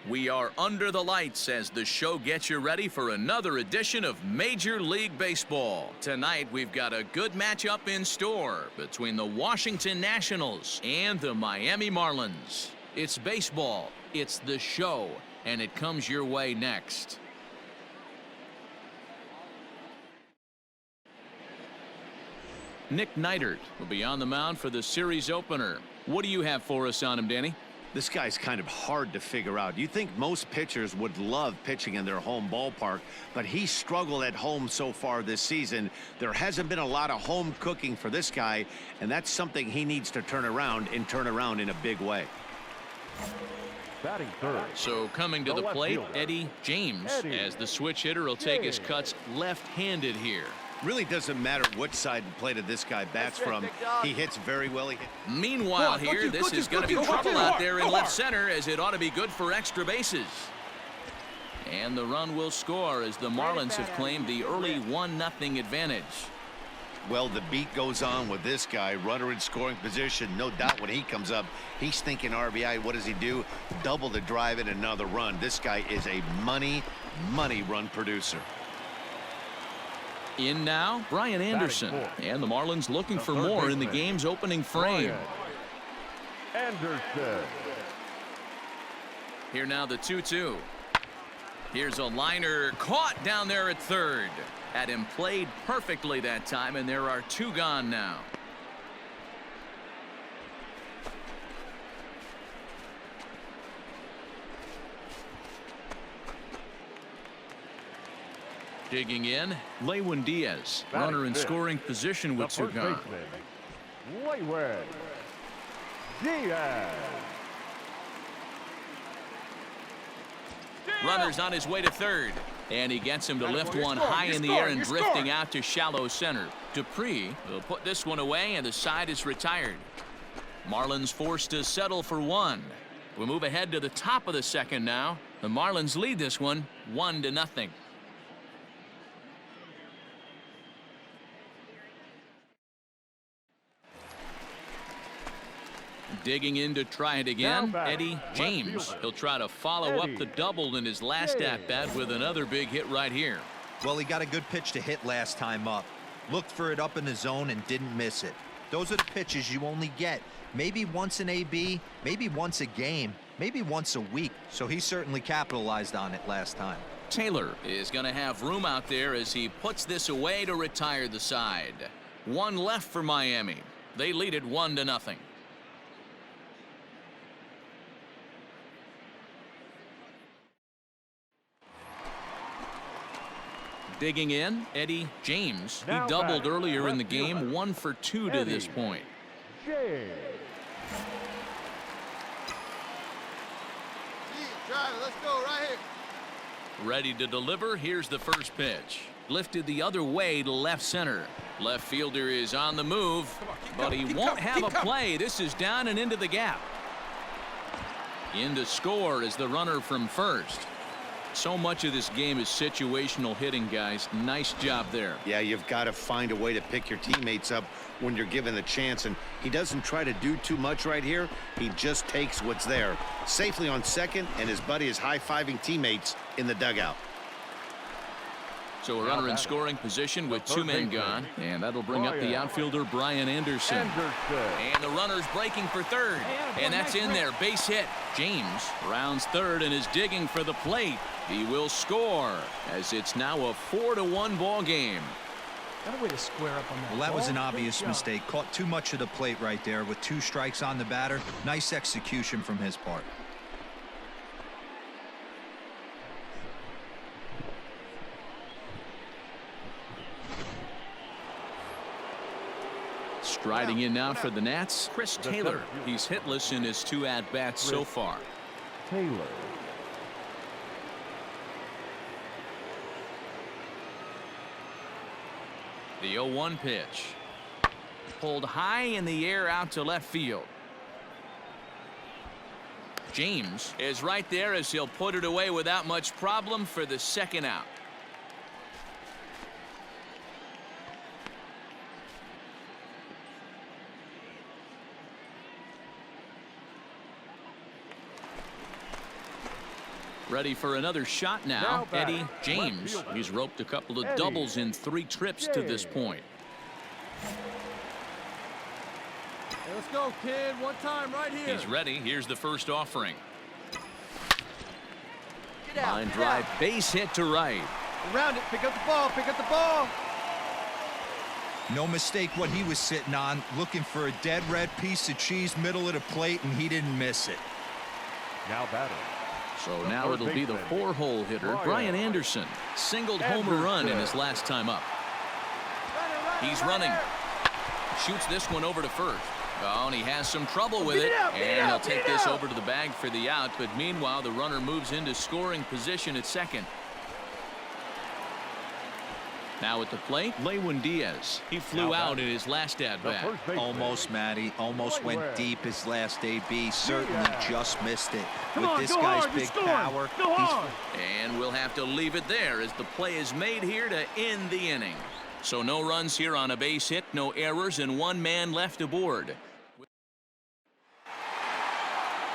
We are under the lights as the show gets you ready for another edition of Major League Baseball. Tonight, we've got a good matchup in store between the Washington Nationals and the Miami Marlins. It's baseball, it's the show, and it comes your way next. Nick Neidert will be on the mound for the series opener. What do you have for us on him, Danny? This guy's kind of hard to figure out. You think most pitchers would love pitching in their home ballpark, but he's struggled at home so far this season. There hasn't been a lot of home cooking for this guy, and that's something he needs to turn around in a big way. Batting third. So coming to the plate, Eddie James, as the switch hitter will take his cuts left-handed here. Really doesn't matter which side of the plate this guy bats from. He hits very well. Meanwhile here, this is going to be trouble out there in left center, as it ought to be good for extra bases. And the run will score as the Marlins have claimed the early 1-0 advantage. Well, the beat goes on with this guy. Runner in scoring position. No doubt when he comes up, he's thinking RBI. What does he do? Double the drive and another run. This guy is a money run producer. In now, Brian Anderson, and the Marlins looking for more in the game's opening frame. Anderson. Here now the 2-2. Here's a liner caught down there at third. Had him played perfectly that time, and there are 2 gone now. Digging in, Lewin Diaz, runner in scoring position with 2 gone. Lewin Diaz. Runner's on his way to third, and he gets him to lift one high in the air and drifting out to shallow center. Dupree will put this one away, and the side is retired. Marlins forced to settle for 1. We move ahead to the top of the second now. The Marlins lead this one 1-0. Digging in to try it again, Eddie James. He'll try to follow up the double in his last at-bat with another big hit right here. Well, he got a good pitch to hit last time up. Looked for it up in the zone and didn't miss it. Those are the pitches you only get maybe once in AB, maybe once a game, maybe once a week. So he certainly capitalized on it last time. Taylor is going to have room out there as he puts this away to retire the side. 1 left for Miami. They lead it 1-0. Digging in, Eddie James. He doubled earlier in the game, 1 for 2 to this point. Let's go right here. Ready to deliver. Here's the first pitch. Lifted the other way to left center. Left fielder is on the move, but he won't have a play. This is down and into the gap. In to score is the runner from first. So much of this game is situational hitting, guys. Nice job there. Yeah, you've got to find a way to pick your teammates up when you're given the chance, and he doesn't try to do too much right here. He just takes what's there. Safely on second, and his buddy is high-fiving teammates in the dugout. So a runner in scoring position with 2 men gone, and that'll bring up the outfielder Brian Anderson. And the runner's breaking for third, and that's in there. Base hit. James rounds third and is digging for the plate. He will score as it's now a 4-1 ball game. Got a way to square up on that. Well, that was an obvious mistake. Caught too much of the plate right there with 2 strikes on the batter. Nice execution from his part. Striding in now for the Nats, Chris Taylor. He's hitless in his 2 at-bats so far. Taylor. The 0-1 pitch. Pulled high in the air out to left field. James is right there as he'll put it away without much problem for the second out. Ready for another shot now. Eddie James. He's roped a couple of doubles in 3 trips to this point. Hey, let's go, kid. One time right here. He's ready. Here's the first offering. Get out, Line get drive, out. base hit to right. Around it. Pick up the ball. Pick up the ball. No mistake what he was sitting on, looking for a dead red piece of cheese middle of the plate, and he didn't miss it. Now batting. So now it'll be the 4-hole hitter, Brian Anderson. Singled homer run in his last time up. He's running. Shoots this one over to first. Oh, and he has some trouble with it. And he'll take this over to the bag for the out. But meanwhile, the runner moves into scoring position at second. Now at the plate, Lewin Diaz. He flew out in his last at-bat. Almost, Matty. Almost went deep his last AB. Certainly just missed it. With this guy's big power, And we'll have to leave it there as the play is made here to end the inning. So no runs here on a base hit, no errors, and 1 man left aboard.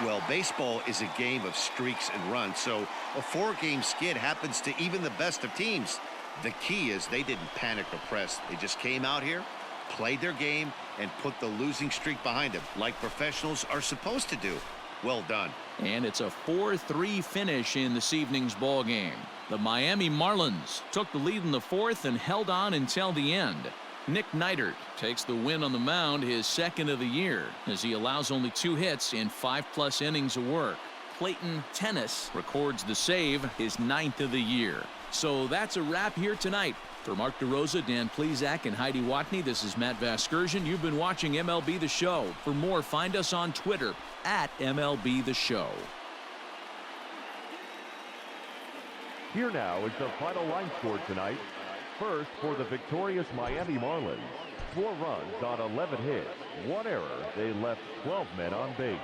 Well, baseball is a game of streaks and runs, so a 4-game skid happens to even the best of teams. The key is they didn't panic or press. They just came out here, played their game, and put the losing streak behind them, like professionals are supposed to do. Well done. And it's a 4-3 finish in this evening's ball game. The Miami Marlins took the lead in the 4th and held on until the end. Nick Neidert takes the win on the mound, his 2nd of the year, as he allows only 2 hits in 5+ innings of work. Clayton Tennis records the save, his 9th of the year. So that's a wrap here tonight. For Mark DeRosa, Dan Plesac, and Heidi Watney, this is Matt Vasgersian. You've been watching MLB The Show. For more, find us on Twitter at MLB The Show. Here now is the final line score tonight. First, for the victorious Miami Marlins, 4 runs on 11 hits, 1 error. They left 12 men on base.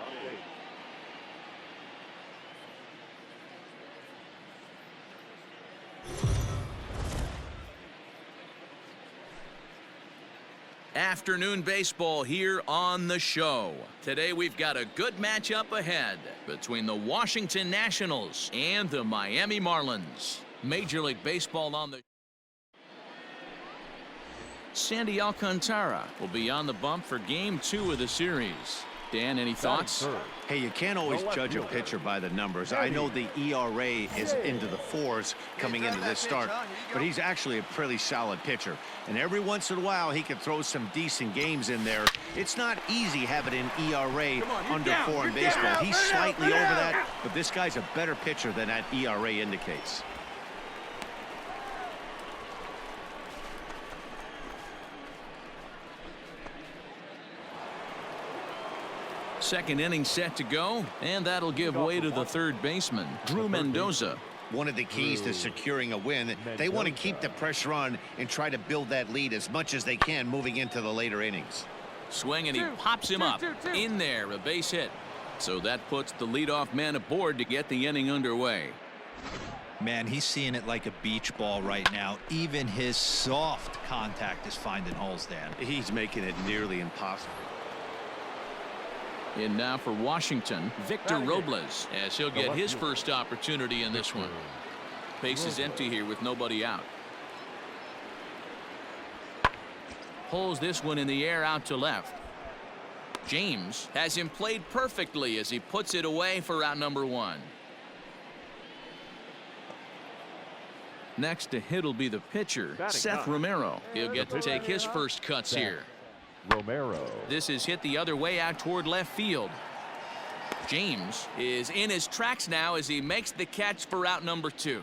Afternoon baseball here on the show. Today we've got a good matchup ahead between the Washington Nationals and the Miami Marlins. Major League Baseball on the Sandy Alcantara will be on the bump for game 2 of the series. Dan, any thoughts? Hey, you can't always judge a pitcher by the numbers. I know the ERA is into the 4s coming into this start, but he's actually a pretty solid pitcher. And every once in a while, he can throw some decent games in there. It's not easy having an ERA under 4 in baseball. He's slightly over that, but this guy's a better pitcher than that ERA indicates. Second inning set to go, and that'll give way to the 3rd baseman, Drew Mendoza. One of the keys to securing a win, they want to keep the pressure on and try to build that lead as much as they can moving into the later innings. Swing, and he pops him up. In there, a base hit. So that puts the leadoff man aboard to get the inning underway. Man, he's seeing it like a beach ball right now. Even his soft contact is finding holes, Dan. He's making it nearly impossible. And now for Washington, Victor Robles, as he'll get his first opportunity in this one. Base is empty here with nobody out. Pulls this one in the air out to left. James has him played perfectly as he puts it away for out number 1. Next to hit will be the pitcher, Seth Romero. He'll get to take his first cuts here. Romero. This is hit the other way out toward left field. James is in his tracks now as he makes the catch for out number 2.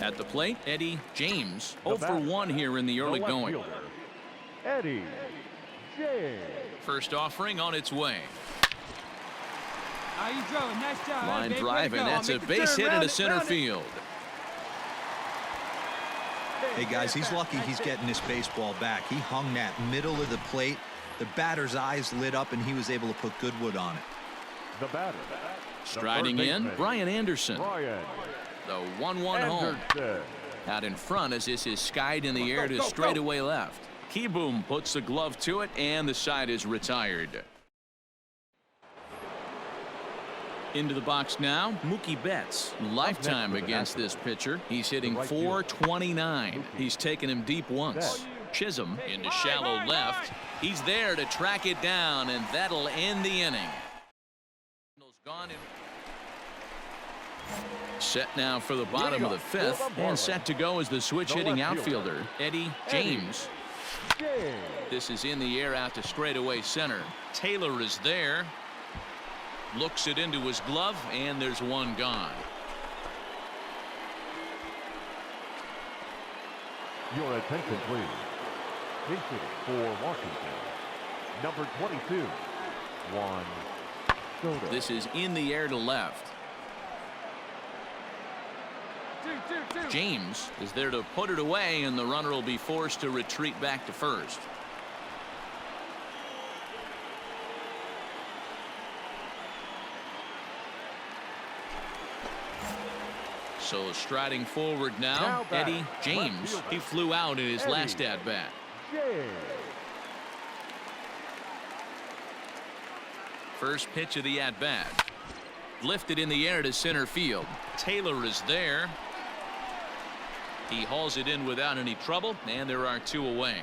At the plate, Eddie James, 0 for 1 here in the early going. Eddie James. First offering on its way. How you doing? Nice job. Line baby. drive, and Way to go. that's a Make the base turn. hit Round into it, center round it. field. Hey, guys, he's lucky he's getting this baseball back. He hung that middle of the plate. The batter's eyes lit up, and he was able to put good wood on it. The batter. Striding in, Brian Anderson. Brian The 1-1 home. Anderson. Out in front as this is skied in the air to straightaway left. Keyboom puts the glove to it, and the side is retired. Into the box now, Mookie Betts. Lifetime against this pitcher. He's hitting .429. He's taken him deep once. Chisholm into shallow left. He's there to track it down, and that'll end the inning. Gone in. Set now for the bottom of the fifth, and set to go as the switch-hitting outfielder, Eddie James. This is in the air out to straightaway center. Taylor is there. Looks it into his glove, and there's one gone. Your attention, please. Pitching for Washington, number 22, Juan Soto. This is in the air to left. James is there to put it away, and the runner will be forced to retreat back to first. So striding forward now, Eddie James. He flew out in his last at-bat. First pitch of the at-bat. Lifted in the air to center field. Taylor is there. He hauls it in without any trouble, and there are two away.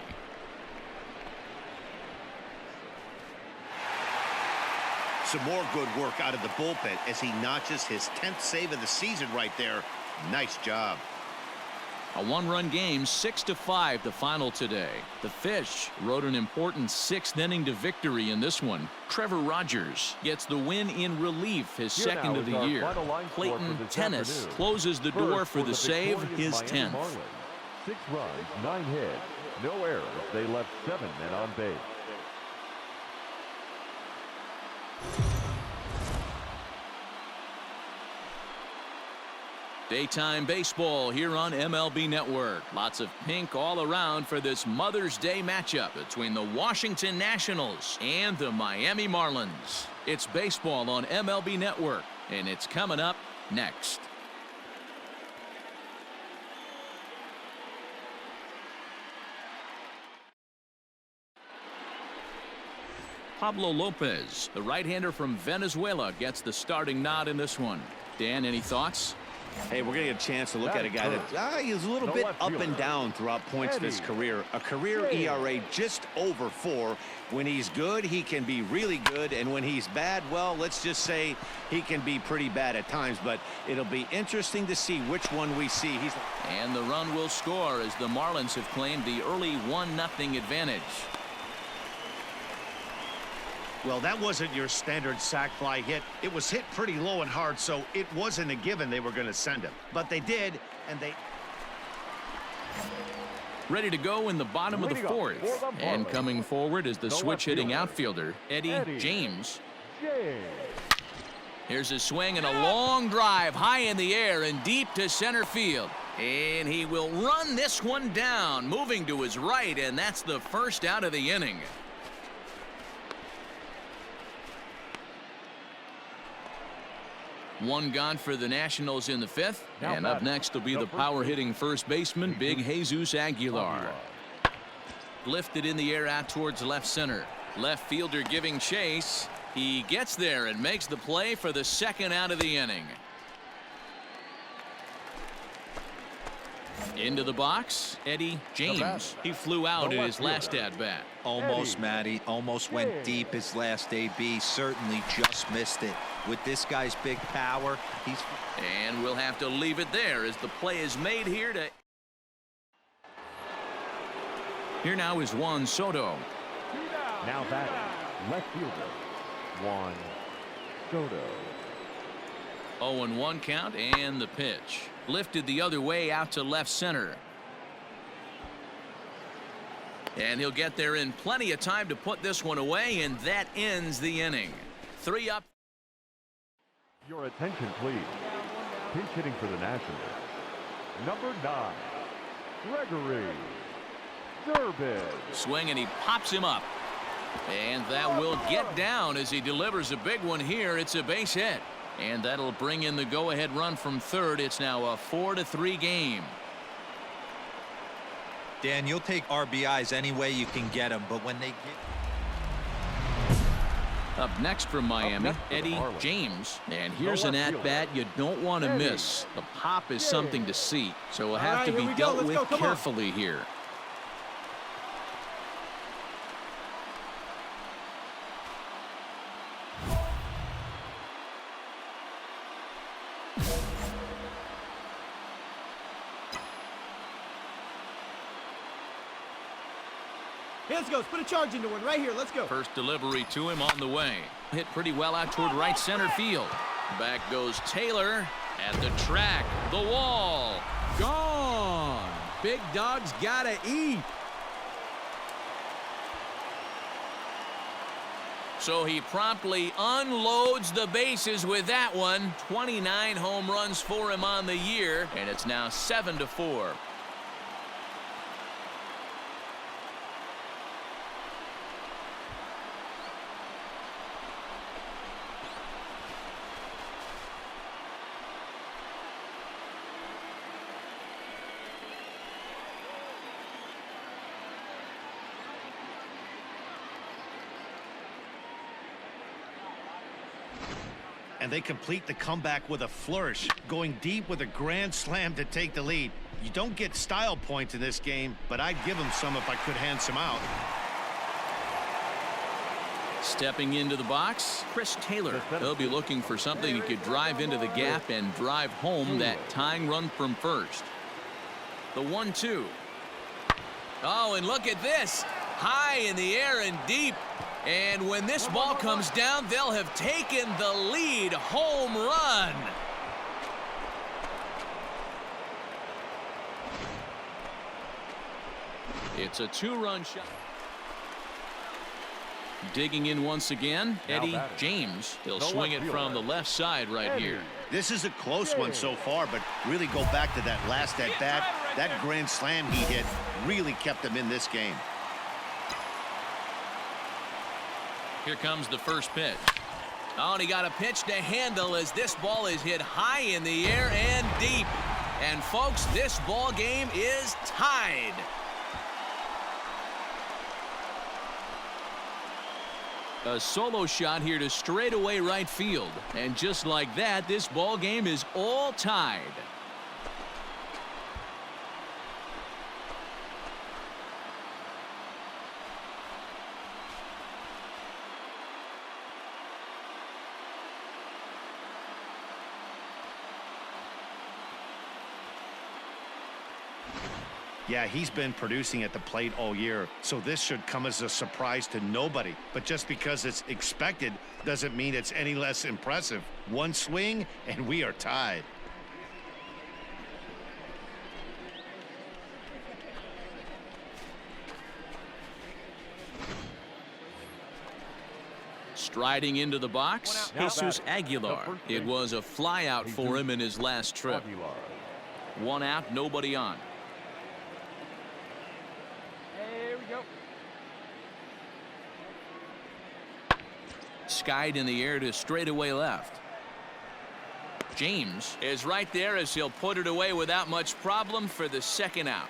Some more good work out of the bullpen as he notches his 10th save of the season right there. Nice job. A one-run game, 6-5 the final today. The Fish rode an important sixth inning to victory in this one. Trevor Rogers gets the win in relief, his second of the year. Clayton Tennis closes the door for the save, his 10th. 6 runs, 9 hits, no errors. They left 7 men on base. Daytime baseball here on MLB Network. Lots of pink all around for this Mother's Day matchup between the Washington Nationals and the Miami Marlins. It's baseball on MLB Network, and it's coming up next. Pablo Lopez, the right-hander from Venezuela, gets the starting nod in this one. Dan, any thoughts? Hey, we're going to get a chance to look at a guy that he's a little bit up and down throughout points of his career. A career ERA just over 4. When he's good, he can be really good. And when he's bad, well, let's just say he can be pretty bad at times. But it'll be interesting to see which one we see. And the run will score as the Marlins have claimed the early 1-0 advantage. Well, that wasn't your standard sac fly hit. It was hit pretty low and hard, so it wasn't a given they were going to send him. But they did, and they... Ready to go in the bottom of the fourth. And coming forward is the switch-hitting outfielder, Eddie James. Here's a swing and a long drive high in the air and deep to center field. And he will run this one down, moving to his right, and that's the first out of the inning. One gone for the Nationals in the fifth. And up next will be the power-hitting first baseman, Big Jesus Aguilar. Lifted in the air out towards left center. Left fielder giving chase. He gets there and makes the play for the second out of the inning. Into the box, Eddie James. He flew out in his last at-bat. Almost, Matty. Almost went deep his last AB. Certainly just missed it. With this guy's big power, he's... And we'll have to leave it there as the play is made here to... Here now is Juan Soto. Now batting, left fielder, Juan Soto. 0-1 count and the pitch. Lifted the other way out to left center. And he'll get there in plenty of time to put this one away, and that ends the inning. 3 up. Your attention, please. Pinch hitting for the Nationals, number 9, Gregory Durbin. Swing, and he pops him up. And that will get down as he delivers a big one here. It's a base hit. And that'll bring in the go-ahead run from third. It's now a 4-3 game. Dan, you'll take RBIs any way you can get them, but when they get... Up next from Miami, next for the Eddie Marlins. James. And here's The an left at-bat you don't want to Eddie miss. The pop is James. something to see, so will have right, to here be we go. dealt Let's with go. Come on. carefully here. Hey, let's go. Let's put a charge into one right here. Let's go. First delivery to him on the way. Hit pretty well out toward right center field. Back goes Taylor at the track. The wall. Gone. Big dog's gotta eat. So he promptly unloads the bases with that one. 29 home runs for him on the year, and it's now 7-4. And they complete the comeback with a flourish, going deep with a grand slam to take the lead. You don't get style points in this game, but I'd give them some if I could hand some out. Stepping into the box, Chris Taylor. He'll be looking for something he could drive into the gap and drive home that tying run from first. The 1-2. Oh, and look at this. High in the air and deep. And when this ball comes down, they'll have taken the lead. Home run. It's a two-run shot. Digging in once again, Eddie James. He'll swing it from the left side right here. This is a close one so far, but really go back to that last at-bat. That grand slam he hit really kept him in this game. Here comes the first pitch. Oh, and he got a pitch to handle as this ball is hit high in the air and deep. And folks, this ball game is tied. A solo shot here to straightaway right field. And just like that, this ball game is all tied. Yeah, he's been producing at the plate all year, so this should come as a surprise to nobody. But just because it's expected doesn't mean it's any less impressive. One swing, and we are tied. Striding into the box, Jesus Aguilar. It was a flyout for him in his last trip. One out, nobody on. Here we go. Skied in the air to straightaway left. James is right there as he'll put it away without much problem for the second out.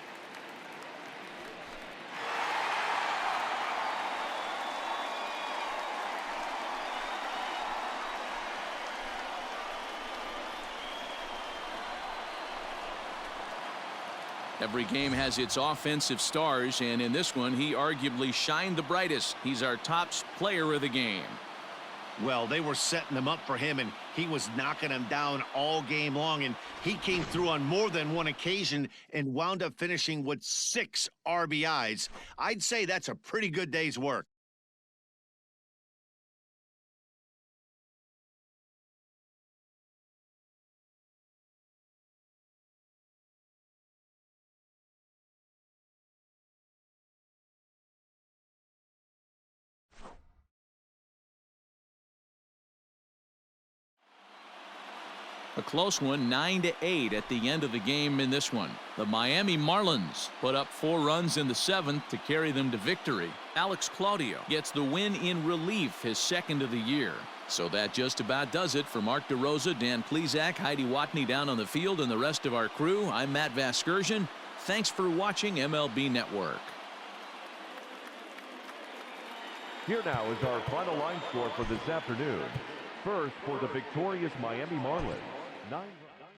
Every game has its offensive stars, and in this one, he arguably shined the brightest. He's our top player of the game. Well, they were setting them up for him, and he was knocking them down all game long, and he came through on more than one occasion and wound up finishing with 6 RBIs. I'd say that's a pretty good day's work. A close one, 9-8 at the end of the game in this one. The Miami Marlins put up 4 runs in the 7th to carry them to victory. Alex Claudio gets the win in relief, his second of the year. So that just about does it for Mark DeRosa, Dan Plesac, Heidi Watney down on the field, and the rest of our crew. I'm Matt Vasgersian. Thanks for watching MLB Network. Here now is our final line score for this afternoon. First, for the victorious Miami Marlins, 9 runs.